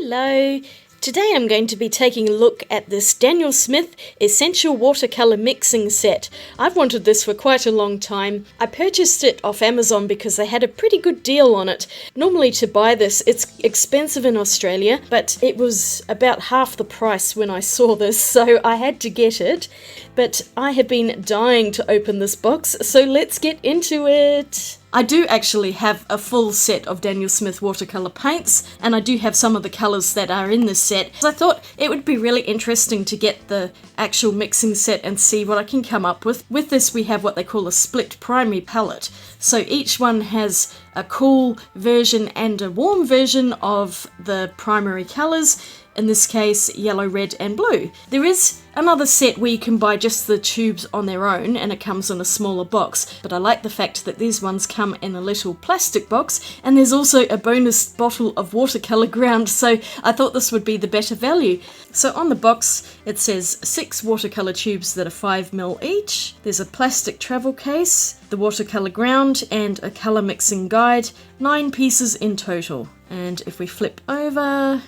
Hello! Today I'm going to be taking a look at this Daniel Smith Essential Watercolour Mixing Set. I've wanted this for quite a long time. I purchased it off Amazon because they had a pretty good deal on it. Normally to buy this, it's expensive in Australia, but it was about half the price when I saw this, so I had to get it. But I have been dying to open this box, so let's get into it! I do actually have a full set of Daniel Smith watercolour paints, and I do have some of the colours that are in this set. So I thought it would be really interesting to get the actual mixing set and see what I can come up with. With this we have what they call a split primary palette. So each one has a cool version and a warm version of the primary colours. In this case, yellow, red and blue. There is another set where you can buy just the tubes on their own and it comes in a smaller box, but I like the fact that these ones come in a little plastic box, and there's also a bonus bottle of watercolour ground, so I thought this would be the better value. So on the box it says 6 watercolour tubes that are 5mm each. There's a plastic travel case, the watercolour ground and a colour mixing guide, 9 pieces in total. And if we flip over,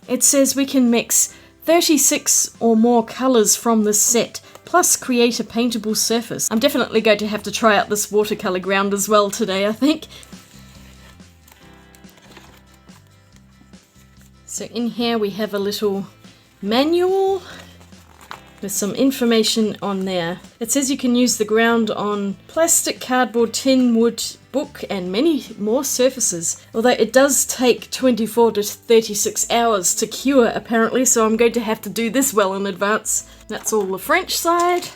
it says we can mix 36 or more colours from this set, plus create a paintable surface. I'm definitely going to have to try out this watercolour ground as well today, I think. So in here we have a little manual with some information on there. It says you can use the ground on plastic, cardboard, tin, wood, book and many more surfaces. Although it does take 24 to 36 hours to cure apparently, so I'm going to have to do this well in advance. That's all the French side.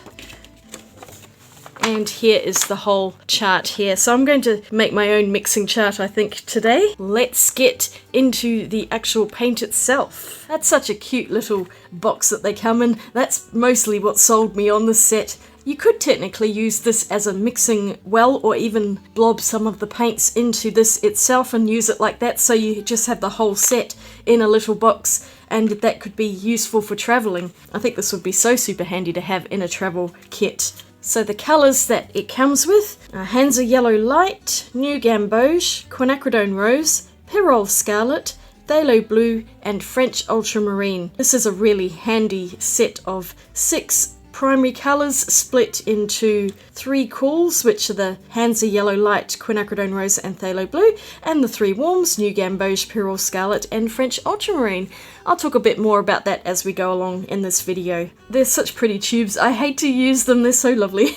And here is the whole chart here. So I'm going to make my own mixing chart, I think, today. Let's get into the actual paint itself. That's such a cute little box that they come in. That's mostly what sold me on this set. You could technically use this as a mixing well, or even blob some of the paints into this itself and use it like that, so you just have the whole set in a little box, and that could be useful for travelling. I think this would be so super handy to have in a travel kit. So the colours that it comes with are Hansa Yellow Light, New Gamboge, Quinacridone Rose, Pyrrole Scarlet, Phthalo Blue and French Ultramarine. This is a really handy set of 6 primary colours split into 3 cools, which are the Hansa Yellow Light, Quinacridone Rose and Phthalo Blue, and the 3 warms, New Gamboge, Pyrrole Scarlet and French Ultramarine. I'll talk a bit more about that as we go along in this video. They're such pretty tubes, I hate to use them, they're so lovely.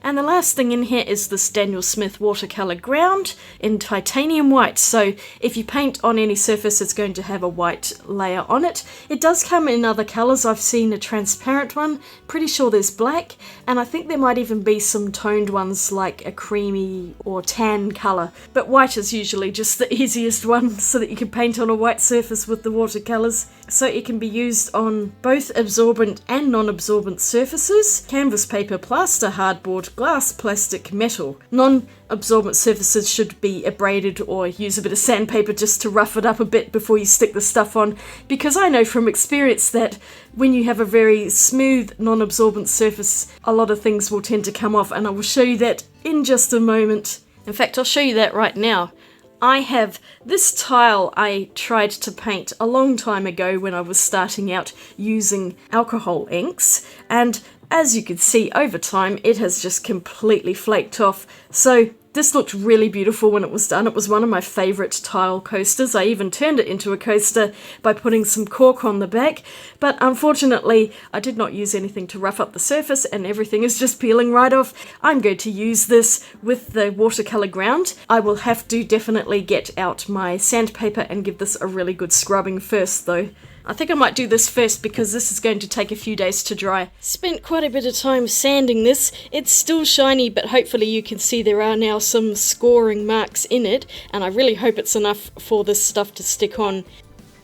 And the last thing in here is this Daniel Smith watercolour ground in titanium white. So if you paint on any surface, it's going to have a white layer on it. It does come in other colours. I've seen a transparent one, pretty sure there's black, and I think there might even be some toned ones like a creamy or tan colour. But white is usually just the easiest one so that you can paint on a white surface with the watercolours. So it can be used on both absorbent and non-absorbent surfaces, canvas paper, plaster, hardboard, glass, plastic, metal. Non-absorbent surfaces should be abraded or use a bit of sandpaper just to rough it up a bit before you stick the stuff on, because I know from experience that when you have a very smooth non-absorbent surface, a lot of things will tend to come off, and I will show you that in just a moment. In fact, I'll show you that right now. I have this tile I tried to paint a long time ago when I was starting out using alcohol inks, and as you can see over time it has just completely flaked off. So this looked really beautiful when it was done. It was one of my favourite tile coasters. I even turned it into a coaster by putting some cork on the back, but unfortunately I did not use anything to rough up the surface and everything is just peeling right off. I'm going to use this with the watercolour ground. I will have to definitely get out my sandpaper and give this a really good scrubbing first though. I think I might do this first because this is going to take a few days to dry. Spent quite a bit of time sanding this. It's still shiny, but hopefully you can see there are now some scoring marks in it, and I really hope it's enough for this stuff to stick on.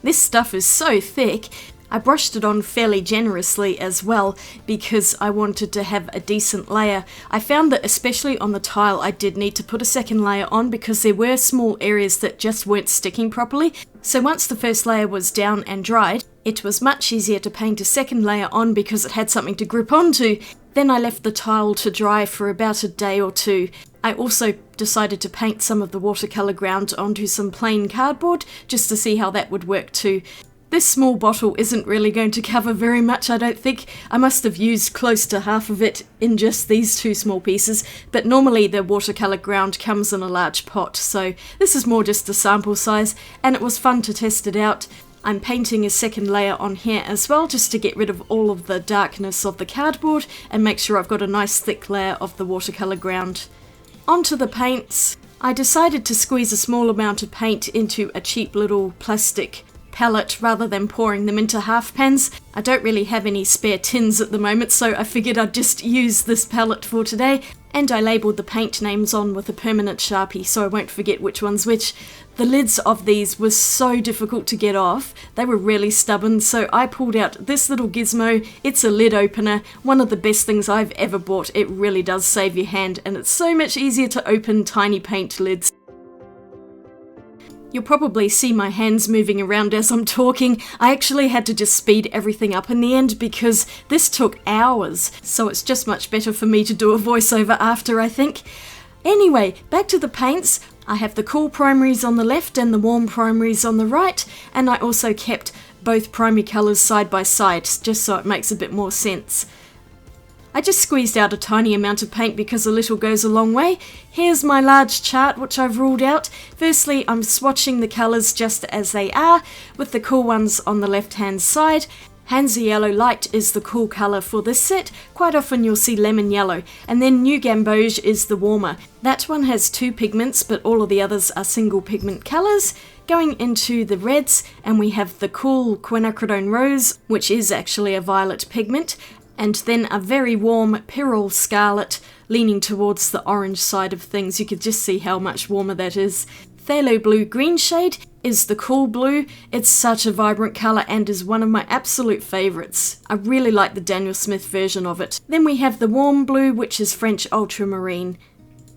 This stuff is so thick. I brushed it on fairly generously as well because I wanted to have a decent layer. I found that especially on the tile I did need to put a second layer on because there were small areas that just weren't sticking properly. So once the first layer was down and dried, it was much easier to paint a second layer on because it had something to grip onto. Then I left the tile to dry for about a day or two. I also decided to paint some of the watercolour ground onto some plain cardboard just to see how that would work too. This small bottle isn't really going to cover very much, I don't think. I must have used close to half of it in just these two small pieces, but normally the watercolour ground comes in a large pot, so this is more just a sample size, and it was fun to test it out. I'm painting a second layer on here as well, just to get rid of all of the darkness of the cardboard and make sure I've got a nice thick layer of the watercolour ground. Onto the paints. I decided to squeeze a small amount of paint into a cheap little plastic palette rather than pouring them into half pans. I don't really have any spare tins at the moment, so I figured I'd just use this palette for today, and I labelled the paint names on with a permanent Sharpie so I won't forget which one's which. The lids of these were so difficult to get off. They were really stubborn, so I pulled out this little gizmo. It's a lid opener, one of the best things I've ever bought. It really does save your hand, and it's so much easier to open tiny paint lids. You'll probably see my hands moving around as I'm talking. I actually had to just speed everything up in the end because this took hours, so it's just much better for me to do a voiceover after, I think. Anyway, back to the paints. I have the cool primaries on the left and the warm primaries on the right, and I also kept both primary colours side by side, just so it makes a bit more sense. I just squeezed out a tiny amount of paint because a little goes a long way. Here's my large chart which I've ruled out. Firstly, I'm swatching the colours just as they are, with the cool ones on the left hand side. Hansa Yellow Light is the cool colour for this set. Quite often you'll see Lemon Yellow, and then New Gamboge is the warmer. That one has two pigments, but all of the others are single pigment colours. Going into the reds, and we have the cool Quinacridone Rose, which is actually a violet pigment, and then a very warm Pyrrole Scarlet leaning towards the orange side of things. You could just see how much warmer that is. Phthalo Blue Green shade is the cool blue. It's such a vibrant colour and is one of my absolute favourites. I really like the Daniel Smith version of it. Then we have the warm blue, which is French Ultramarine.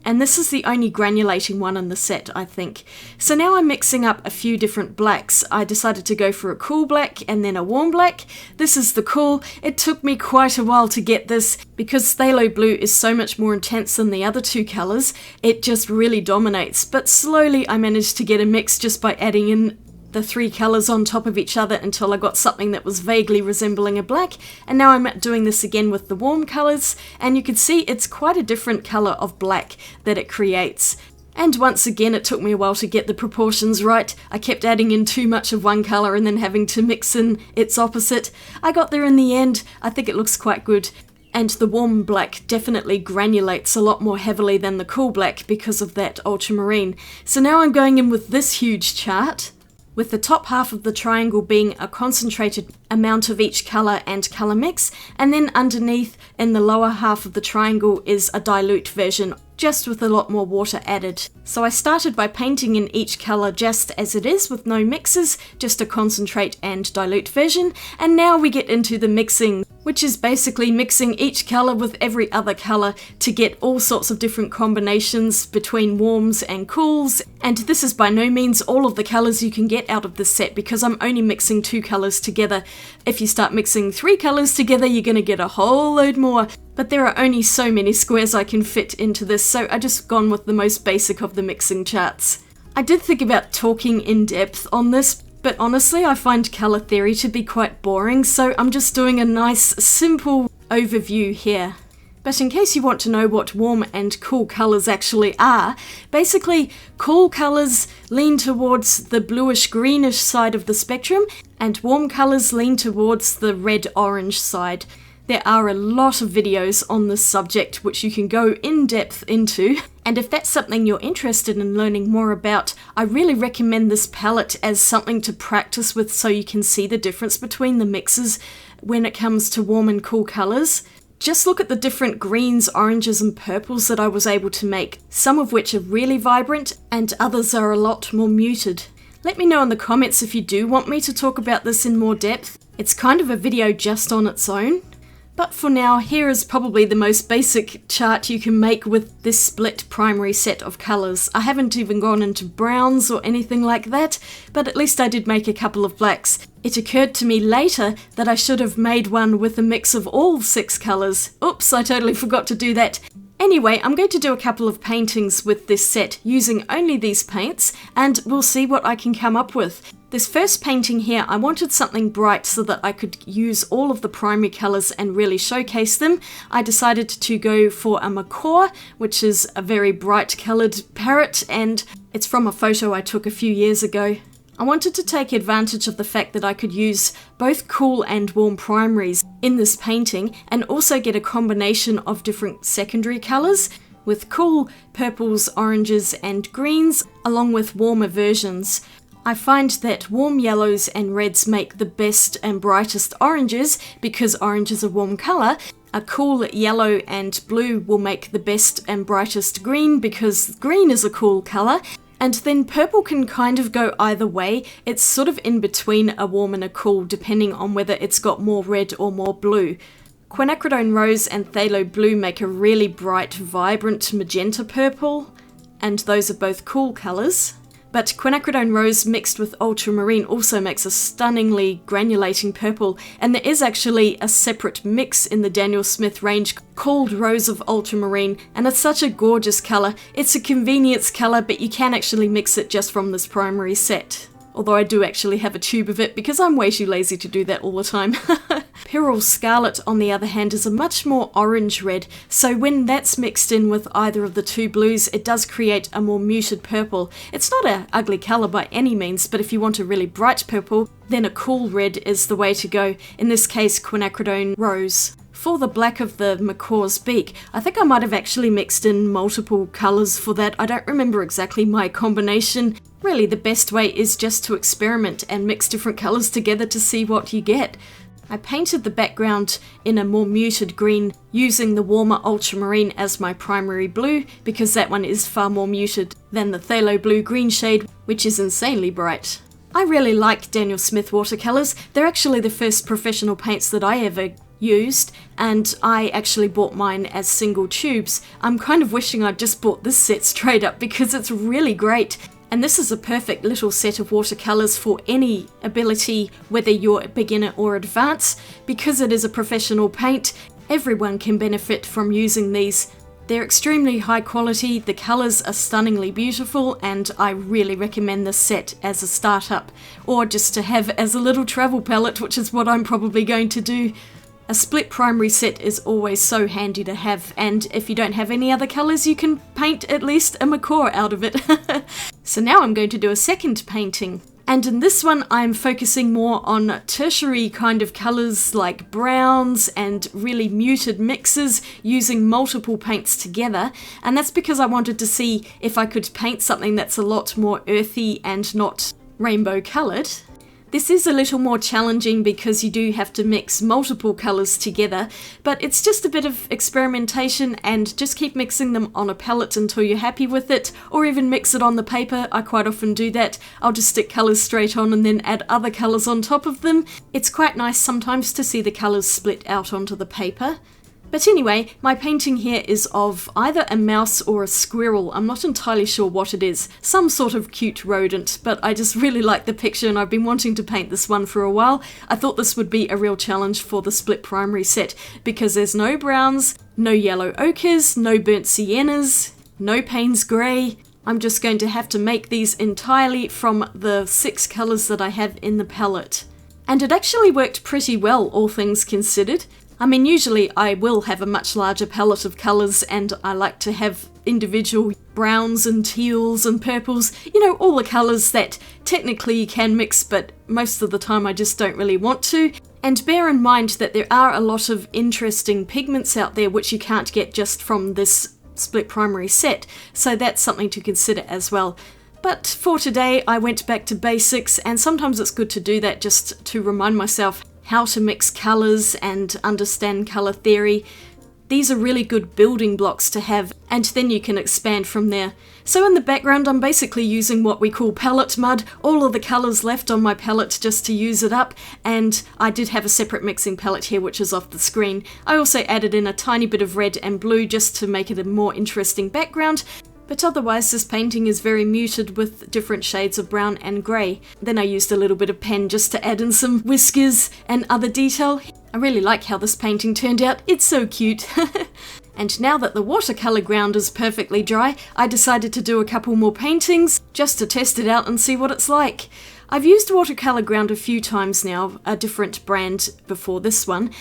And this is the only granulating one in the set, I think. So now I'm mixing up a few different blacks. I decided to go for a cool black and then a warm black. This is the cool. It took me quite a while to get this because phthalo blue is so much more intense than the other two colours. It just really dominates. But slowly I managed to get a mix just by adding in the three colours on top of each other until I got something that was vaguely resembling a black, and now I'm doing this again with the warm colours, and you can see it's quite a different colour of black that it creates. And once again it took me a while to get the proportions right. I kept adding in too much of one colour and then having to mix in its opposite. I got there in the end. I think it looks quite good. And the warm black definitely granulates a lot more heavily than the cool black because of that ultramarine. So now I'm going in with this huge chart, with the top half of the triangle being a concentrated amount of each colour and colour mix, and then underneath in the lower half of the triangle is a dilute version, just with a lot more water added. So I started by painting in each colour just as it is with no mixes, just a concentrate and dilute version, and now we get into the mixing, which is basically mixing each colour with every other colour to get all sorts of different combinations between warms and cools. And this is by no means all of the colours you can get out of this set because I'm only mixing two colours together. If you start mixing three colours together, you're going to get a whole load more. But there are only so many squares I can fit into this, so I just gone with the most basic of the mixing charts. I did think about talking in depth on this, but honestly I find colour theory to be quite boring, so I'm just doing a nice simple overview here. But in case you want to know what warm and cool colours actually are, basically cool colours lean towards the bluish-greenish side of the spectrum, and warm colours lean towards the red-orange side. There are a lot of videos on this subject which you can go in depth into, and if that's something you're interested in learning more about, I really recommend this palette as something to practice with so you can see the difference between the mixes when it comes to warm and cool colours. Just look at the different greens, oranges and purples that I was able to make, some of which are really vibrant and others are a lot more muted. Let me know in the comments if you do want me to talk about this in more depth. It's kind of a video just on its own. But for now, here is probably the most basic chart you can make with this split primary set of colours. I haven't even gone into browns or anything like that, but at least I did make a couple of blacks. It occurred to me later that I should have made one with a mix of all 6 colours. Oops, I totally forgot to do that. Anyway, I'm going to do a couple of paintings with this set using only these paints, and we'll see what I can come up with. This first painting here, I wanted something bright so that I could use all of the primary colours and really showcase them. I decided to go for a macaw, which is a very bright coloured parrot, and it's from a photo I took a few years ago. I wanted to take advantage of the fact that I could use both cool and warm primaries in this painting and also get a combination of different secondary colours with cool purples, oranges and greens along with warmer versions. I find that warm yellows and reds make the best and brightest oranges because orange is a warm colour. A cool yellow and blue will make the best and brightest green because green is a cool colour. And then purple can kind of go either way. It's sort of in between a warm and a cool depending on whether it's got more red or more blue. Quinacridone rose and phthalo blue make a really bright, vibrant magenta purple, and those are both cool colours. But quinacridone rose mixed with ultramarine also makes a stunningly granulating purple, and there is actually a separate mix in the Daniel Smith range called Rose of Ultramarine, and it's such a gorgeous colour. It's a convenience colour, but you can actually mix it just from this primary set. Although I do actually have a tube of it because I'm way too lazy to do that all the time. Pyrrole Scarlet, on the other hand, is a much more orange red, so when that's mixed in with either of the two blues, it does create a more muted purple. It's not an ugly colour by any means, but if you want a really bright purple, then a cool red is the way to go, in this case quinacridone rose. For the black of the macaw's beak, I think I might have actually mixed in multiple colours for that. I don't remember exactly my combination. Really, the best way is just to experiment and mix different colours together to see what you get. I painted the background in a more muted green using the warmer ultramarine as my primary blue because that one is far more muted than the phthalo blue green shade, which is insanely bright. I really like Daniel Smith watercolours. They're actually the first professional paints that I ever used, and I actually bought mine as single tubes. I'm kind of wishing I'd just bought this set straight up because it's really great. And this is a perfect little set of watercolours for any ability, whether you're a beginner or advanced. Because it is a professional paint, everyone can benefit from using these. They're extremely high quality, the colours are stunningly beautiful, and I really recommend this set as a startup, or just to have as a little travel palette, which is what I'm probably going to do. A split primary set is always so handy to have, and if you don't have any other colours, you can paint at least a macaw out of it. So now I'm going to do a second painting. And in this one, I'm focusing more on tertiary kind of colours like browns and really muted mixes using multiple paints together. And that's because I wanted to see if I could paint something that's a lot more earthy and not rainbow coloured. This is a little more challenging because you do have to mix multiple colours together, but it's just a bit of experimentation and just keep mixing them on a palette until you're happy with it, or even mix it on the paper. I quite often do that. I'll just stick colours straight on and then add other colours on top of them. It's quite nice sometimes to see the colours split out onto the paper. But anyway, my painting here is of either a mouse or a squirrel. I'm not entirely sure what it is. Some sort of cute rodent, but I just really like the picture and I've been wanting to paint this one for a while. I thought this would be a real challenge for the split primary set because there's no browns, no yellow ochres, no burnt siennas, no Payne's grey. I'm just going to have to make these entirely from the 6 colours that I have in the palette. And it actually worked pretty well, all things considered. I mean, usually I will have a much larger palette of colours and I like to have individual browns and teals and purples, you know, all the colours that technically you can mix, but most of the time I just don't really want to. And bear in mind that there are a lot of interesting pigments out there which you can't get just from this split primary set, so that's something to consider as well. But for today I went back to basics, and sometimes it's good to do that just to remind myself how to mix colours and understand colour theory. These are really good building blocks to have, and then you can expand from there. So in the background I'm basically using what we call palette mud, all of the colours left on my palette just to use it up, and I did have a separate mixing palette here which is off the screen. I also added in a tiny bit of red and blue just to make it a more interesting background. But otherwise this painting is very muted with different shades of brown and grey. Then I used a little bit of pen just to add in some whiskers and other detail. I really like how this painting turned out, it's so cute. And now that the watercolor ground is perfectly dry, I decided to do a couple more paintings just to test it out and see what it's like. I've used watercolor ground a few times now, a different brand before this one.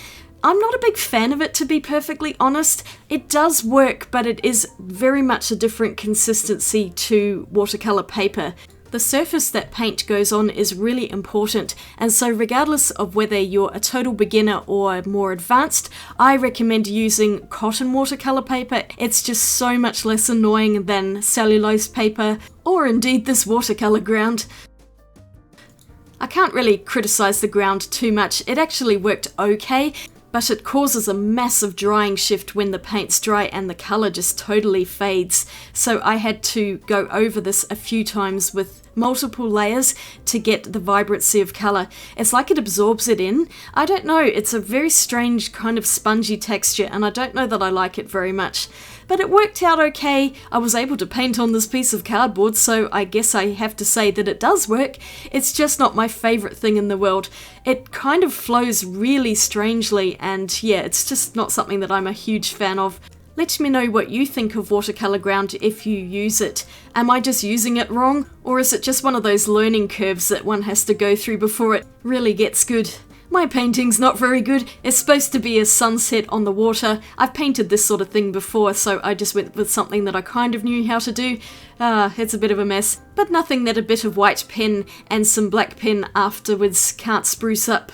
I'm not a big fan of it, to be perfectly honest. It does work, but it is very much a different consistency to watercolor paper. The surface that paint goes on is really important, and so regardless of whether you're a total beginner or more advanced, I recommend using cotton watercolor paper. It's just so much less annoying than cellulose paper, or indeed this watercolor ground. I can't really criticize the ground too much. It actually worked okay, but it causes a massive drying shift when the paint's dry and the colour just totally fades. So I had to go over this a few times with multiple layers to get the vibrancy of colour. It's like it absorbs it in. I don't know, it's a very strange kind of spongy texture, and I don't know that I like it very much. But it worked out okay. I was able to paint on this piece of cardboard, so I guess I have to say that it does work. It's just not my favourite thing in the world. It kind of flows really strangely, and yeah, it's just not something that I'm a huge fan of. Let me know what you think of watercolor ground if you use it. Am I just using it wrong? Or is it just one of those learning curves that one has to go through before it really gets good? My painting's not very good. It's supposed to be a sunset on the water. I've painted this sort of thing before, so I just went with something that I kind of knew how to do. It's a bit of a mess, but nothing that a bit of white pen and some black pen afterwards can't spruce up.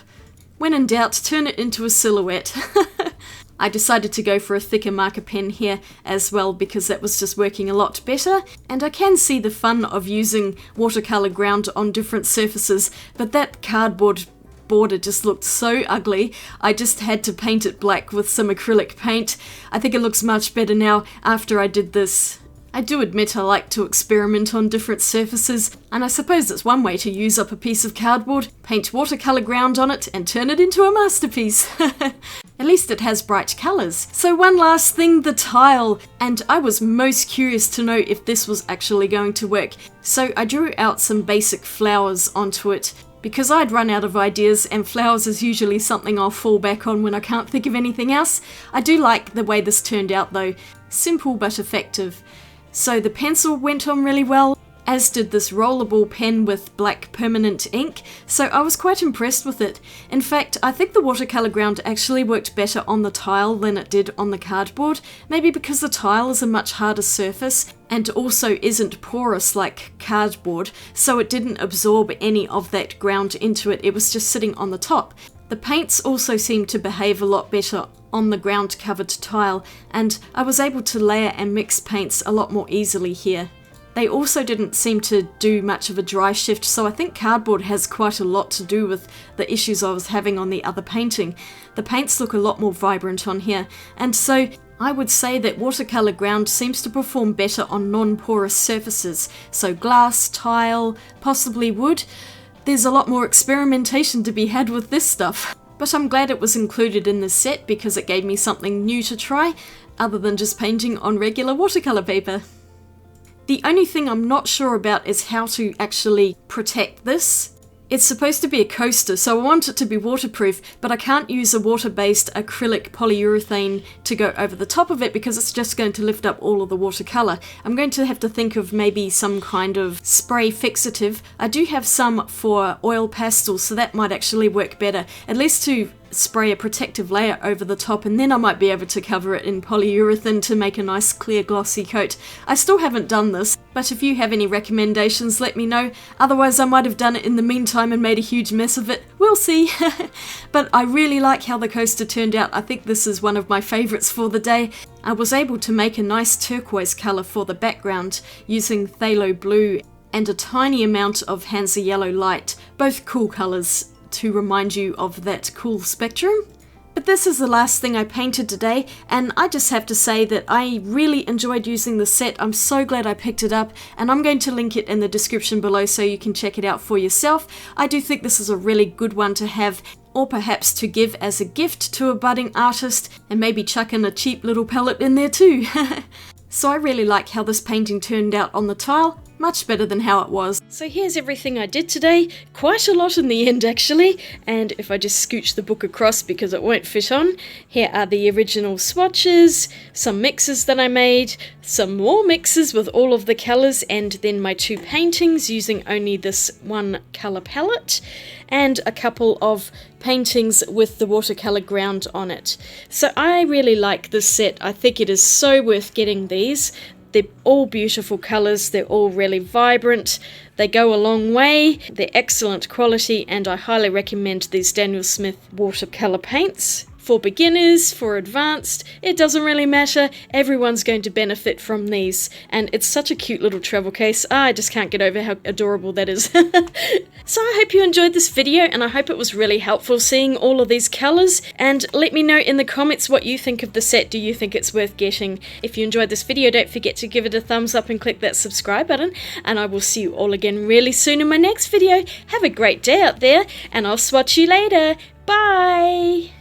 When in doubt, turn it into a silhouette. I decided to go for a thicker marker pen here as well because that was just working a lot better, and I can see the fun of using watercolor ground on different surfaces, but that cardboard border just looked so ugly. I just had to paint it black with some acrylic paint. I think it looks much better now after I did this. I do admit I like to experiment on different surfaces, and I suppose it's one way to use up a piece of cardboard, paint watercolor ground on it, and turn it into a masterpiece. At least it has bright colours. So one last thing, the tile, and I was most curious to know if this was actually going to work. So I drew out some basic flowers onto it, because I'd run out of ideas, and flowers is usually something I'll fall back on when I can't think of anything else. I do like the way this turned out though, simple but effective. So the pencil went on really well, as did this rollable pen with black permanent ink, so I was quite impressed with it. In fact, I think the watercolor ground actually worked better on the tile than it did on the cardboard, maybe because the tile is a much harder surface and also isn't porous like cardboard, so it didn't absorb any of that ground into it, it was just sitting on the top. The paints also seemed to behave a lot better on the ground covered tile, and I was able to layer and mix paints a lot more easily here. They also didn't seem to do much of a dry shift, so I think cardboard has quite a lot to do with the issues I was having on the other painting. The paints look a lot more vibrant on here, and so I would say that watercolor ground seems to perform better on non-porous surfaces, so glass, tile, possibly wood. There's a lot more experimentation to be had with this stuff. But I'm glad it was included in this set because it gave me something new to try, other than just painting on regular watercolor paper. The only thing I'm not sure about is how to actually protect this. It's supposed to be a coaster, so I want it to be waterproof, but I can't use a water-based acrylic polyurethane to go over the top of it because it's just going to lift up all of the watercolor. I'm going to have to think of maybe some kind of spray fixative. I do have some for oil pastels, so that might actually work better, at least to spray a protective layer over the top, and then I might be able to cover it in polyurethane to make a nice clear glossy coat. I still haven't done this, but if you have any recommendations, let me know. Otherwise I might have done it in the meantime and made a huge mess of it. We'll see. But I really like how the coaster turned out. I think this is one of my favourites for the day. I was able to make a nice turquoise colour for the background using phthalo blue and a tiny amount of Hansa yellow light, both cool colours to remind you of that cool spectrum. But this is the last thing I painted today, and I just have to say that I really enjoyed using the set. I'm so glad I picked it up, and I'm going to link it in the description below so you can check it out for yourself. I do think this is a really good one to have, or perhaps to give as a gift to a budding artist, and maybe chuck in a cheap little palette in there too. So I really like how this painting turned out on the tile. much better than how it was. So here's everything I did today, quite a lot in the end actually, and if I just scooch the book across because it won't fit on, here are the original swatches, some mixes that I made, some more mixes with all of the colours, and then my 2 paintings using only this one colour palette, and a couple of paintings with the watercolour ground on it. So I really like this set. I think it is so worth getting these. They're all beautiful colours, they're all really vibrant, they go a long way, they're excellent quality, and I highly recommend these Daniel Smith watercolour paints. For beginners, for advanced, it doesn't really matter, everyone's going to benefit from these, and it's such a cute little travel case. I just can't get over how adorable that is. So I hope you enjoyed this video, and I hope it was really helpful seeing all of these colours, and let me know in the comments what you think of the set. Do you think it's worth getting? If you enjoyed this video, don't forget to give it a thumbs up and click that subscribe button, and I will see you all again really soon in my next video. Have a great day out there, and I'll swatch you later. Bye!